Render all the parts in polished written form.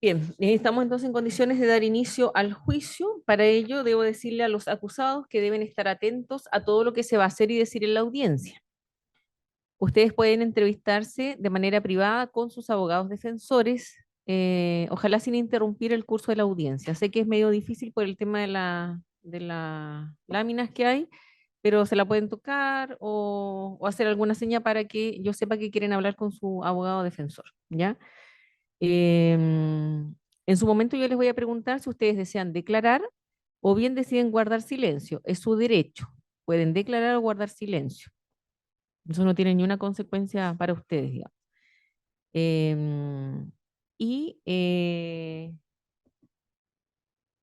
Bien, estamos entonces en condiciones de dar inicio al juicio. Para ello, debo decirle a los acusados que deben estar atentos a todo lo que se va a hacer y decir en la audiencia. Ustedes pueden entrevistarse de manera privada con sus abogados defensores, ojalá sin interrumpir el curso de la audiencia. Sé que es medio difícil por el tema de las láminas que hay, pero se la pueden tocar o hacer alguna seña para que yo sepa que quieren hablar con su abogado defensor, ¿ya? En su momento yo les voy a preguntar si ustedes desean declarar o bien deciden guardar silencio. Es su derecho. Pueden declarar o guardar silencio. Eso no tiene ni una consecuencia para ustedes, digamos. Em, y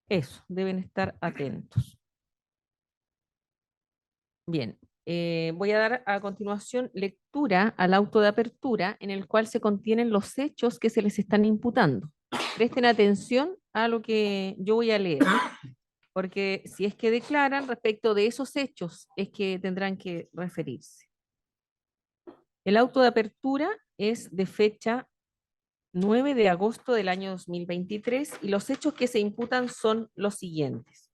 eso, deben estar atentos. Bien, voy a dar a continuación lectura al auto de apertura en el cual se contienen los hechos que se les están imputando. Presten atención a lo que yo voy a leer, porque si es que declaran respecto de esos hechos, es que tendrán que referirse. El auto de apertura es de fecha 9 de agosto del año 2023 y los hechos que se imputan son los siguientes.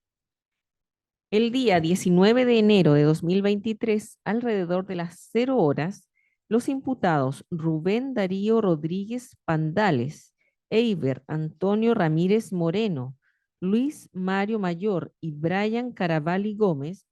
El día 19 de enero de 2023, alrededor de las 0 horas, los imputados Rubén Darío Rodríguez Pandales, Eiber Antonio Ramírez Moreno, Luis Mario Mayor y Brian Caravalli Gómez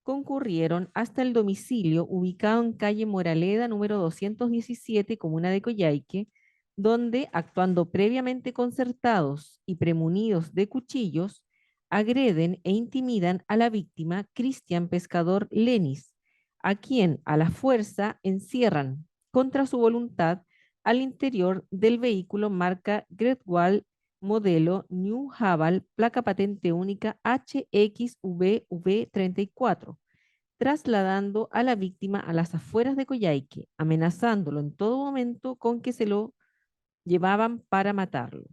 concurrieron hasta el domicilio ubicado en calle Moraleda número 217, comuna de Coyhaique, donde, actuando previamente concertados y premunidos de cuchillos, agreden e intimidan a la víctima Cristian Pescador Lenis, a quien a la fuerza encierran contra su voluntad al interior del vehículo marca Great Wall modelo New Haval, placa patente única HXVV34, trasladando a la víctima a las afueras de Coyhaique, amenazándolo en todo momento con que se lo llevaban para matarlo.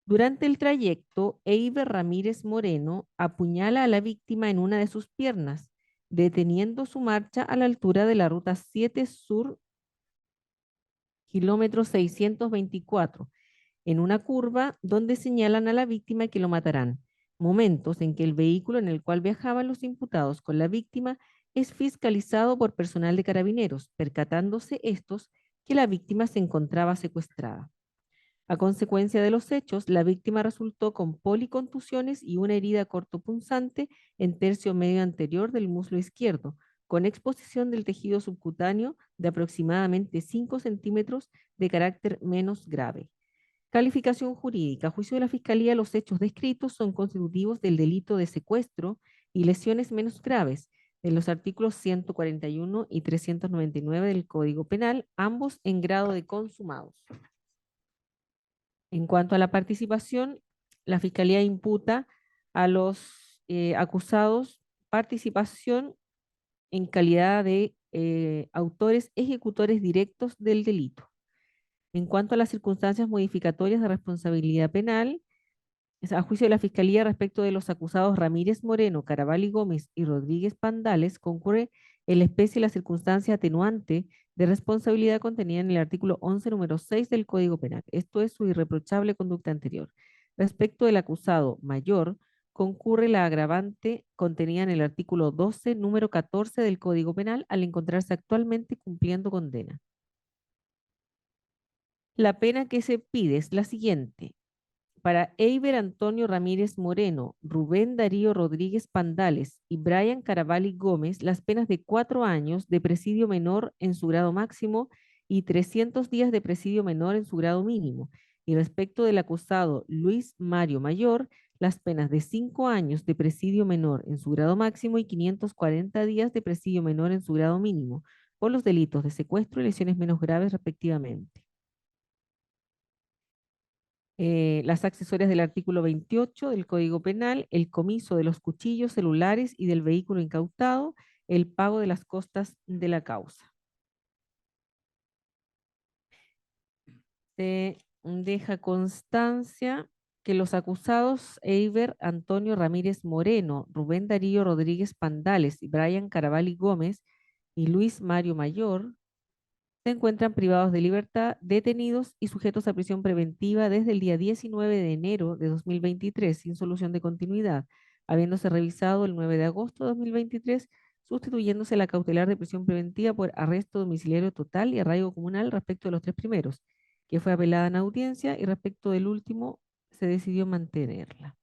Durante el trayecto, Eiber Ramírez Moreno apuñala a la víctima en una de sus piernas, deteniendo su marcha a la altura de la ruta 7 Sur, kilómetro 624, en una curva donde señalan a la víctima que lo matarán, momentos en que el vehículo en el cual viajaban los imputados con la víctima es fiscalizado por personal de carabineros, percatándose estos que la víctima se encontraba secuestrada. A consecuencia de los hechos, la víctima resultó con policontusiones y una herida cortopunzante en tercio medio anterior del muslo izquierdo, con exposición del tejido subcutáneo de aproximadamente 5 centímetros de carácter menos grave. Calificación jurídica. A juicio de la Fiscalía, los hechos descritos son constitutivos del delito de secuestro y lesiones menos graves de los artículos 141 y 399 del Código Penal, ambos en grado de consumados. En cuanto a la participación, la Fiscalía imputa a los acusados participación en calidad de autores ejecutores directos del delito. En cuanto a las circunstancias modificatorias de responsabilidad penal, a juicio de la Fiscalía respecto de los acusados Ramírez Moreno, Caravalli Gómez y Rodríguez Pandales, concurre en la especie la circunstancia atenuante de responsabilidad contenida en el artículo 11, número 6 del Código Penal. Esto es su irreprochable conducta anterior. Respecto del acusado mayor, concurre la agravante contenida en el artículo 12, número 14 del Código Penal al encontrarse actualmente cumpliendo condena. La pena que se pide es la siguiente: para Eiber Antonio Ramírez Moreno, Rubén Darío Rodríguez Pandales y Brian Caravalli Gómez, las penas de 4 años de presidio menor en su grado máximo y 300 días de presidio menor en su grado mínimo. Y respecto del acusado Luis Mario Mayor, las penas de 5 años de presidio menor en su grado máximo y 540 días de presidio menor en su grado mínimo, por los delitos de secuestro y lesiones menos graves respectivamente. Las accesorias del artículo 28 del Código Penal, el comiso de los cuchillos, celulares y del vehículo incautado, el pago de las costas de la causa. Se deja constancia que los acusados Eiber Antonio Ramírez Moreno, Rubén Darío Rodríguez Pandales y Brian Caravalli Gómez y Luis Mario Mayor se encuentran privados de libertad, detenidos y sujetos a prisión preventiva desde el día 19 de enero de 2023 sin solución de continuidad, habiéndose revisado el 9 de agosto de 2023, sustituyéndose la cautelar de prisión preventiva por arresto domiciliario total y arraigo comunal respecto de los tres primeros, que fue apelada en audiencia, y respecto del último se decidió mantenerla.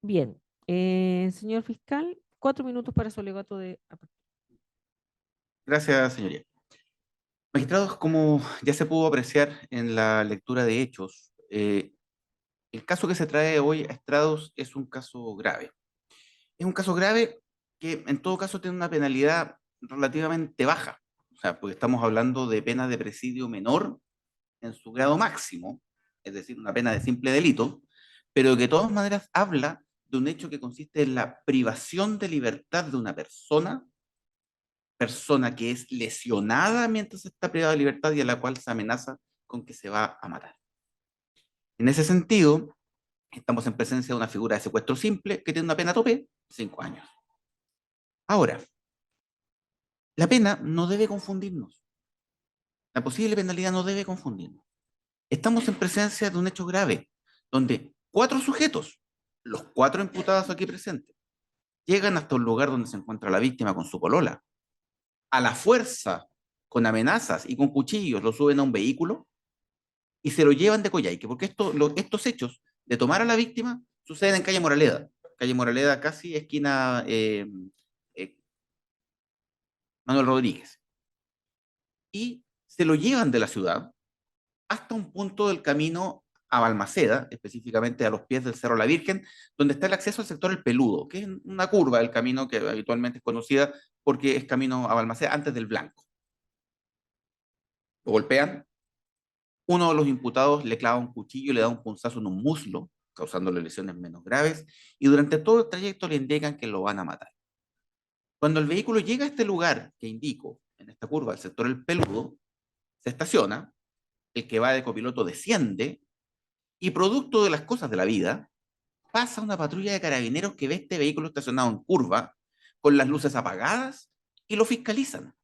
Bien, señor fiscal, 4 minutos para su alegato de apertura. Gracias, señoría. Magistrados, como ya se pudo apreciar en la lectura de hechos, el caso que se trae hoy a estrados es un caso grave. Es un caso grave que en todo caso tiene una penalidad relativamente baja. O sea, porque estamos hablando de pena de presidio menor en su grado máximo, es decir, una pena de simple delito, pero que de todas maneras habla de un hecho que consiste en la privación de libertad de una persona que es lesionada mientras está privada de libertad y a la cual se amenaza con que se va a matar. En ese sentido, estamos en presencia de una figura de secuestro simple que tiene una pena tope, 5 años. Ahora, la pena no debe confundirnos. La posible penalidad no debe confundirnos. Estamos en presencia de un hecho grave, donde 4 sujetos, los 4 imputados aquí presentes, llegan hasta un lugar donde se encuentra la víctima con su polola. A la fuerza, con amenazas y con cuchillos, lo suben a un vehículo y se lo llevan de Coyhaique, porque estos hechos de tomar a la víctima suceden en calle Moraleda casi esquina eh, Manuel Rodríguez, y se lo llevan de la ciudad hasta un punto del camino a Balmaceda, específicamente a los pies del Cerro La Virgen, donde está el acceso al sector El Peludo, que es una curva del camino que habitualmente es conocida porque es camino a Balmaceda antes del Blanco. Lo golpean, uno de los imputados le clava un cuchillo y le da un punzazo en un muslo, causándole lesiones menos graves, y durante todo el trayecto le indican que lo van a matar. Cuando el vehículo llega a este lugar que indico, en esta curva, el sector El Peludo, se estaciona, el que va de copiloto desciende, y producto de las cosas de la vida, pasa una patrulla de carabineros que ve este vehículo estacionado en curva, con las luces apagadas, y lo fiscalizan.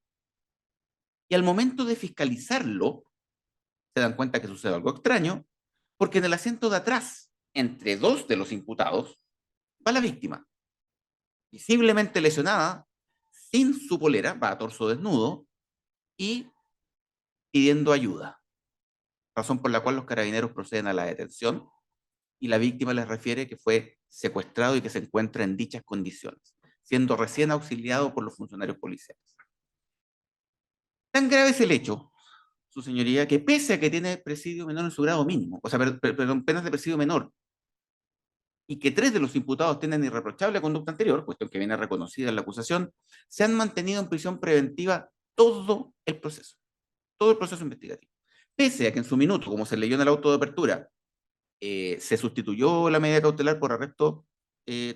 Y al momento de fiscalizarlo, se dan cuenta que sucede algo extraño, porque en el asiento de atrás, entre 2 de los imputados, va la víctima, visiblemente lesionada, sin su polera, va a torso desnudo y pidiendo ayuda, razón por la cual los carabineros proceden a la detención y la víctima les refiere que fue secuestrado y que se encuentra en dichas condiciones, siendo recién auxiliado por los funcionarios policiales. Tan grave es el hecho, su señoría, que pese a que tiene presidio menor en su grado mínimo, o sea, perdón, penas de presidio menor, y que 3 de los imputados tienen irreprochable conducta anterior, cuestión que viene reconocida en la acusación, se han mantenido en prisión preventiva todo el proceso investigativo. Pese a que en su minuto, como se leyó en el auto de apertura, se sustituyó la medida cautelar por arresto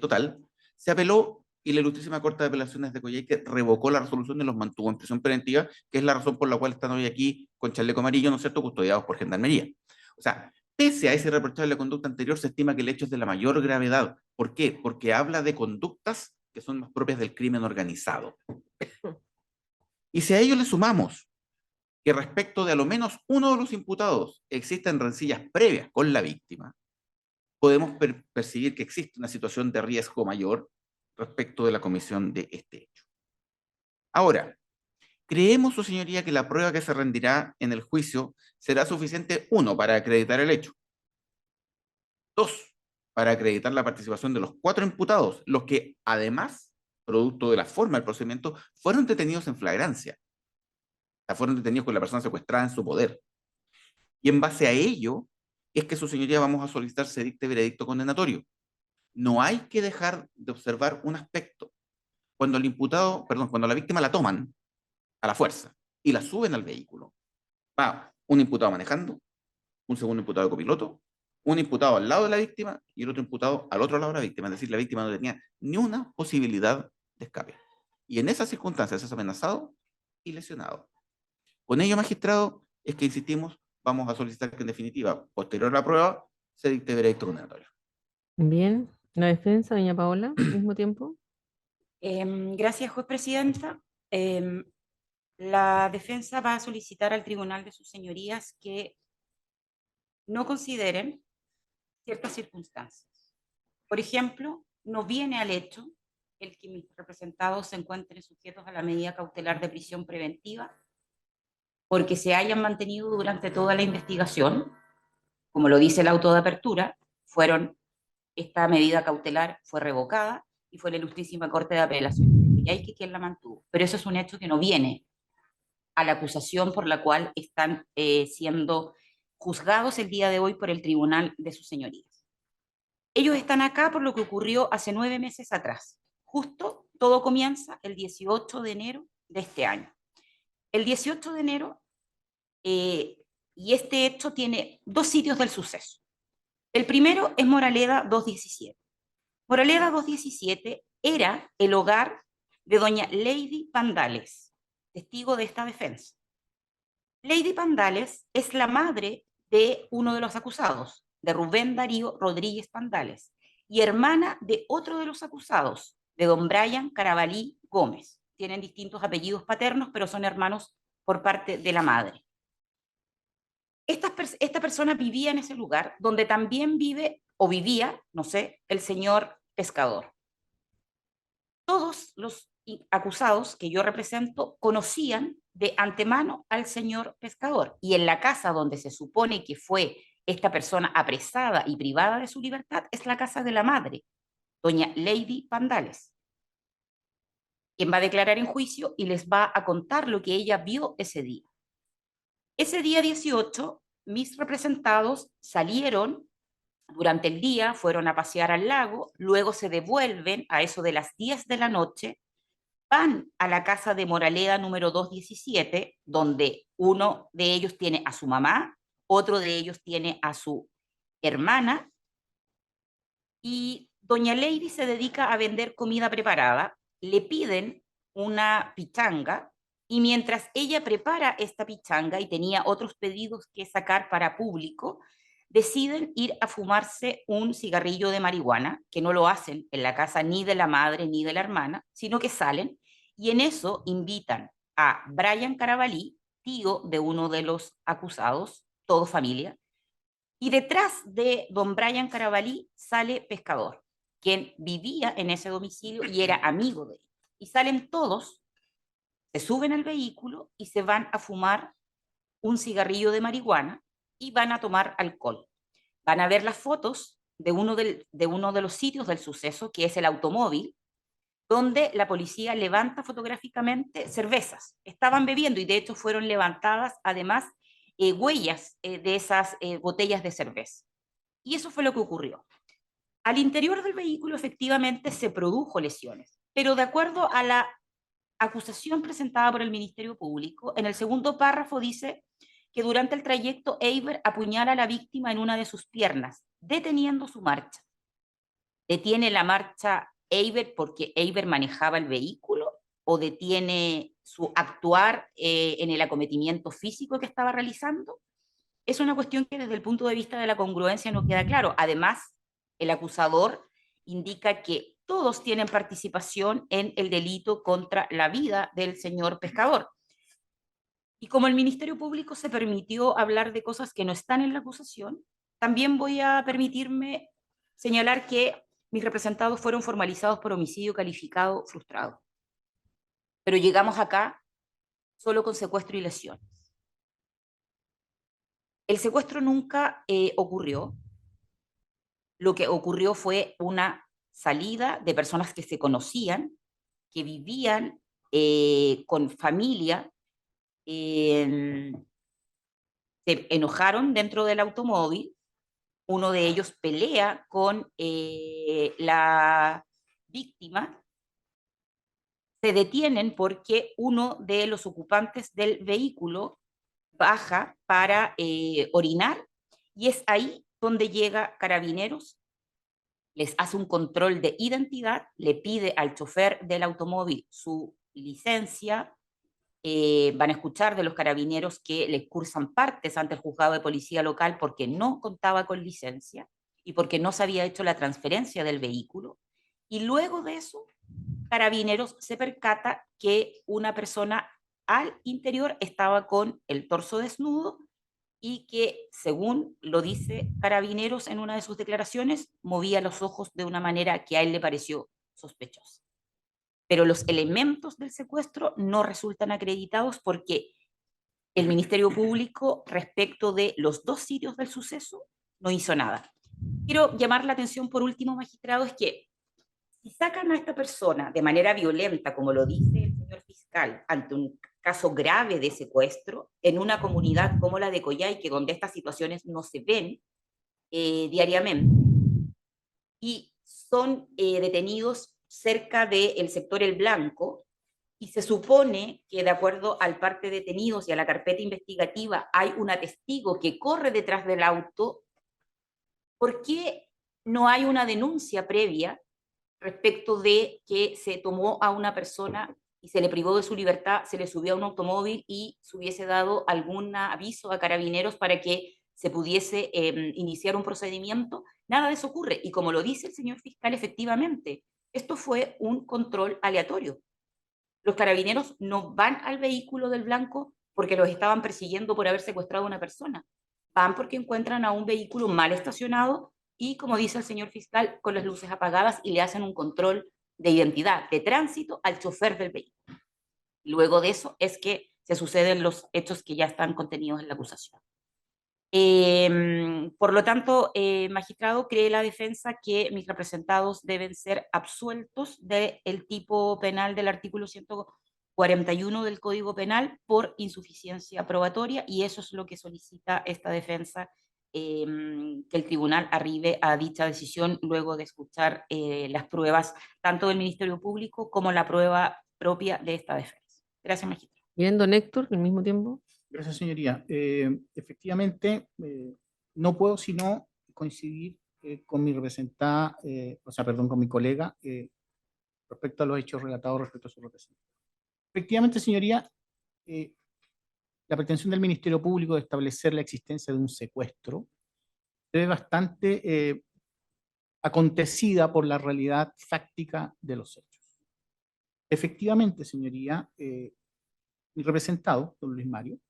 total, se apeló y la Ilustrísima Corte de Apelaciones de Coyhaique revocó la resolución y los mantuvo en prisión preventiva, que es la razón por la cual están hoy aquí con chaleco amarillo, ¿no es cierto?, custodiados por Gendarmería. O sea, pese a esa irreprochable conducta anterior, se estima que el hecho es de la mayor gravedad. ¿Por qué? Porque habla de conductas que son más propias del crimen organizado. Y si a ello le sumamos que respecto de a lo menos uno de los imputados existen rencillas previas con la víctima, podemos percibir que existe una situación de riesgo mayor respecto de la comisión de este hecho. Ahora, creemos, su señoría, que la prueba que se rendirá en el juicio será suficiente, 1, para acreditar el hecho, 2, para acreditar la participación de los 4 imputados, los que además, producto de la forma del procedimiento, fueron detenidos en flagrancia, o sea, fueron detenidos con la persona secuestrada en su poder. Y en base a ello, es que, su señoría, vamos a solicitar se dicte veredicto condenatorio. No hay que dejar de observar un aspecto. Cuando cuando la víctima la toman a la fuerza y la suben al vehículo, va un imputado manejando, un segundo imputado de copiloto, un imputado al lado de la víctima y el otro imputado al otro lado de la víctima. Es decir, la víctima no tenía ni una posibilidad de escape. Y en esas circunstancias es amenazado y lesionado. Con ello, magistrado, es que insistimos, vamos a solicitar que en definitiva, posterior a la prueba, se dicte veredicto condenatorio. Bien, la defensa, doña Paola, al mismo tiempo. Gracias, juez presidenta. La defensa va a solicitar al tribunal de sus señorías que no consideren ciertas circunstancias. Por ejemplo, no viene al hecho el que mis representados se encuentren sujetos a la medida cautelar de prisión preventiva porque se hayan mantenido durante toda la investigación, como lo dice el auto de apertura, esta medida cautelar fue revocada y fue la Ilustrísima Corte de Apelación y hay que quien la mantuvo. Pero eso es un hecho que no viene a la acusación por la cual están siendo juzgados el día de hoy por el tribunal de sus señorías. Ellos están acá por lo que ocurrió hace 9 meses atrás. Justo todo comienza el 18 de enero de este año. El 18 de enero, y este hecho tiene 2 sitios del suceso. El primero es Moraleda 217. Moraleda 217 era el hogar de doña Lady Pandales, testigo de esta defensa. Lady Pandales es la madre de uno de los acusados, de Rubén Darío Rodríguez Pandales, y hermana de otro de los acusados, de don Brian Carabalí Gómez. Tienen distintos apellidos paternos, pero son hermanos por parte de la madre. Esta persona vivía en ese lugar, donde también vive, o vivía, no sé, el señor pescador. Todos los acusados que yo represento conocían de antemano al señor pescador, y en la casa donde se supone que fue esta persona apresada y privada de su libertad es la casa de la madre, doña Lady Pandales, quien va a declarar en juicio y les va a contar lo que ella vio ese día. Ese día 18, mis representados salieron durante el día, fueron a pasear al lago, luego se devuelven a eso de las 10 de la noche, van a la casa de Moraleda número 217, donde uno de ellos tiene a su mamá, otro de ellos tiene a su hermana, y doña Lady se dedica a vender comida preparada, le piden una pichanga, y mientras ella prepara esta pichanga y tenía otros pedidos que sacar para público, deciden ir a fumarse un cigarrillo de marihuana, que no lo hacen en la casa ni de la madre ni de la hermana, sino que salen, y en eso invitan a Brian Carabalí, tío de uno de los acusados, todo familia, y detrás de don Brian Carabalí sale Pescador, quien vivía en ese domicilio y era amigo de él. Y salen todos, se suben al vehículo y se van a fumar un cigarrillo de marihuana y van a tomar alcohol. Van a ver las fotos de uno de los sitios del suceso, que es el automóvil, donde la policía levanta fotográficamente cervezas. Estaban bebiendo y de hecho fueron levantadas además huellas de esas botellas de cerveza. Y eso fue lo que ocurrió. Al interior del vehículo efectivamente se produjo lesiones, pero de acuerdo a la acusación presentada por el Ministerio Público, en el segundo párrafo dice que durante el trayecto Eiber apuñala a la víctima en una de sus piernas, deteniendo su marcha. ¿Detiene la marcha Eiber porque Eiber manejaba el vehículo o detiene su actuar en el acometimiento físico que estaba realizando? Es una cuestión que desde el punto de vista de la congruencia no queda claro. Además, el acusador indica que todos tienen participación en el delito contra la vida del señor pescador. Y como el Ministerio Público se permitió hablar de cosas que no están en la acusación, también voy a permitirme señalar que mis representados fueron formalizados por homicidio calificado frustrado. Pero llegamos acá solo con secuestro y lesiones. El secuestro nunca ocurrió. Lo que ocurrió fue una salida de personas que se conocían, que vivían con familia, se enojaron dentro del automóvil, uno de ellos pelea con la víctima, se detienen porque uno de los ocupantes del vehículo baja para orinar y es ahí donde llega Carabineros, les hace un control de identidad, le pide al chofer del automóvil su licencia, van a escuchar de los carabineros que le cursan partes ante el juzgado de policía local porque no contaba con licencia y porque no se había hecho la transferencia del vehículo. Y luego de eso, Carabineros se percata que una persona al interior estaba con el torso desnudo y que, según lo dice Carabineros en una de sus declaraciones, movía los ojos de una manera que a él le pareció sospechosa. Pero los elementos del secuestro no resultan acreditados porque el Ministerio Público, respecto de los 2 sitios del suceso, no hizo nada. Quiero llamar la atención por último, magistrado, es que si sacan a esta persona de manera violenta, como lo dice el señor fiscal, ante un caso grave de secuestro, en una comunidad como la de Coyhaique, donde estas situaciones no se ven diariamente, y son detenidos cerca del sector El Blanco, y se supone que de acuerdo al parte de detenidos y a la carpeta investigativa hay una testigo que corre detrás del auto, ¿por qué no hay una denuncia previa respecto de que se tomó a una persona y se le privó de su libertad, se le subió a un automóvil y se hubiese dado algún aviso a Carabineros para que se pudiese iniciar un procedimiento? Nada de eso ocurre. Y como lo dice el señor fiscal, efectivamente, esto fue un control aleatorio. Los Carabineros no van al vehículo del Blanco porque los estaban persiguiendo por haber secuestrado a una persona. Van porque encuentran a un vehículo mal estacionado y, como dice el señor fiscal, con las luces apagadas, y le hacen un control de identidad, de tránsito al chofer del vehículo. Luego de eso es que se suceden los hechos que ya están contenidos en la acusación. Por lo tanto, magistrado, cree la defensa que mis representados deben ser absueltos del tipo penal del artículo 141 del Código Penal por insuficiencia probatoria, y eso es lo que solicita esta defensa, que el tribunal arribe a dicha decisión luego de escuchar las pruebas tanto del Ministerio Público como la prueba propia de esta defensa. Gracias, magistrado. Bien, don Héctor, al mismo tiempo. Gracias, señoría. Efectivamente, no puedo sino coincidir con mi representada, con mi colega, respecto a los hechos relatados respecto a su representante. Efectivamente, señoría, la pretensión del Ministerio Público de establecer la existencia de un secuestro se ve bastante acontecida por la realidad fáctica de los hechos. Efectivamente, señoría, mi representado, don Luis Mario,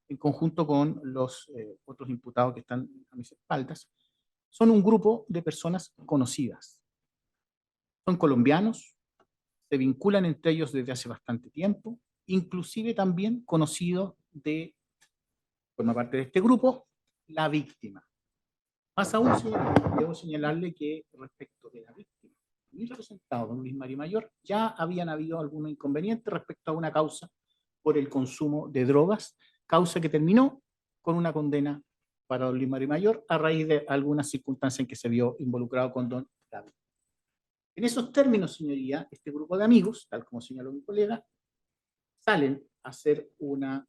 en conjunto con los otros imputados que están a mis espaldas, son un grupo de personas conocidas. Son colombianos, se vinculan entre ellos desde hace bastante tiempo, inclusive también conocido de, forma parte de este grupo, la víctima. Más aún, debo señalarle que respecto de la víctima, mi representado, don Luis Mario Mayor, ya habían habido algún inconveniente respecto a una causa por el consumo de drogas, causa que terminó con una condena para don Luis Mario Mayor a raíz de algunas circunstancias en que se vio involucrado con don David. En esos términos, señoría, este grupo de amigos, tal como señaló mi colega, salen a hacer una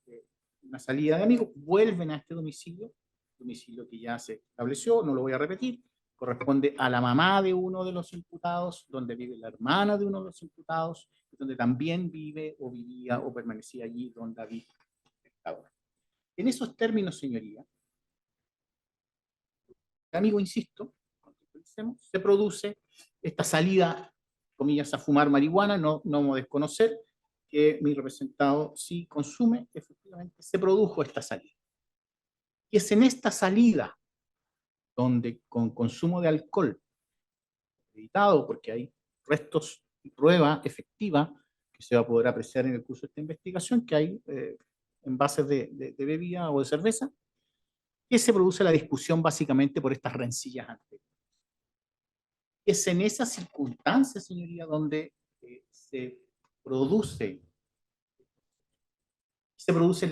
salida de amigos, vuelven a este domicilio que ya se estableció, no lo voy a repetir, corresponde a la mamá de uno de los imputados, donde vive la hermana de uno de los imputados, donde también vive o vivía o permanecía allí don David. En esos términos, señoría, amigo, insisto, se produce esta salida, comillas, a fumar marihuana, no vamos a desconocer que mi representado sí consume, efectivamente se produjo esta salida. Y es en esta salida donde con consumo de alcohol, acreditado porque hay restos y prueba efectiva que se va a poder apreciar en el curso de esta investigación, que hay envases de bebida o de cerveza, que se produce la discusión básicamente por estas rencillas anteriores. Es en esas circunstancias, señoría, donde se producen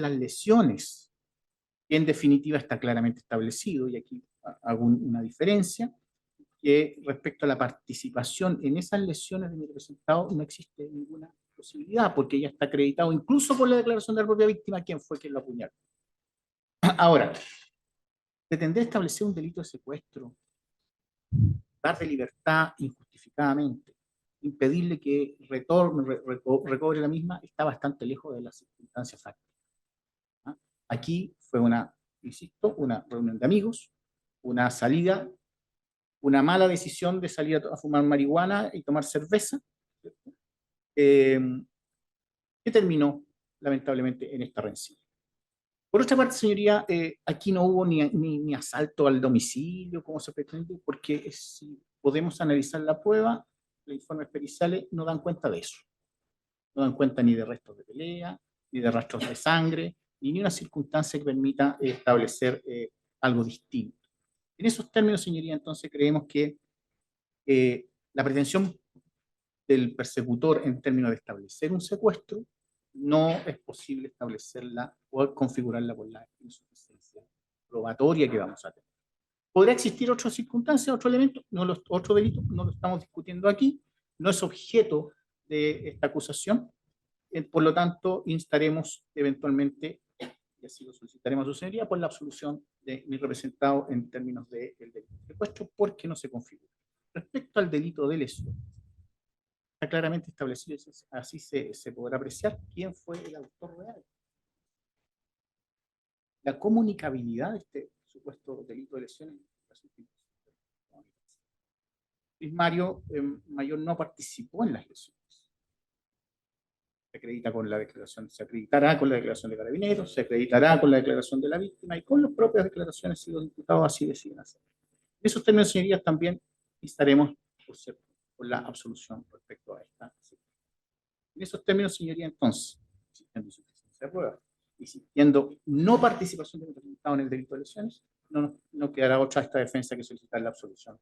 las lesiones, que en definitiva está claramente establecido, y aquí hago una diferencia, que respecto a la participación en esas lesiones de mi representado no existe ninguna posibilidad, porque ya está acreditado, incluso por la declaración de la propia víctima, quién fue quien lo apuñaló. Ahora, pretender establecer un delito de secuestro, darle libertad injustificadamente, impedirle que recobre la misma, está bastante lejos de las circunstancias fácticas. Aquí fue insisto, una reunión de amigos, una salida, una mala decisión de salir a fumar marihuana y tomar cerveza, que terminó lamentablemente, en esta rencilla. Por otra parte, señoría, aquí no hubo ni asalto al domicilio, como se pretende, porque si podemos analizar la prueba, los informes periciales no dan cuenta de eso. No dan cuenta ni de restos de pelea, ni de rastros de sangre, ni una circunstancia que permita establecer algo distinto. En esos términos, señoría, entonces creemos que la pretensión del persecutor en términos de establecer un secuestro no es posible establecerla o configurarla por la insuficiencia probatoria que vamos a tener. ¿Podrá existir otra circunstancia, otro elemento? Otro delito, no lo estamos discutiendo aquí, no es objeto de esta acusación, por lo tanto, instaremos eventualmente, y así lo solicitaremos a su señoría, por la absolución de mi representado en términos del delito de secuestro, porque no se configura. Respecto al delito de lesión, está claramente establecido, así se podrá apreciar quién fue el autor real. La comunicabilidad de este supuesto delito de lesiones. Luis Mario Mayor no participó en las lesiones. Se acredita con la declaración, se acreditará con la declaración de Carabineros, se acreditará con la declaración de la víctima y con las propias declaraciones si los diputados así deciden hacer. En esos términos, señorías, también instaremos, por cierto, por la absolución respecto a esta situación. En esos términos, señoría, entonces, existiendo insuficiencia de pruebas, existiendo no participación de representado en el delito de lesiones, no quedará otra esta defensa que solicitar la absolución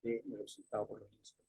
de representado por los ministros.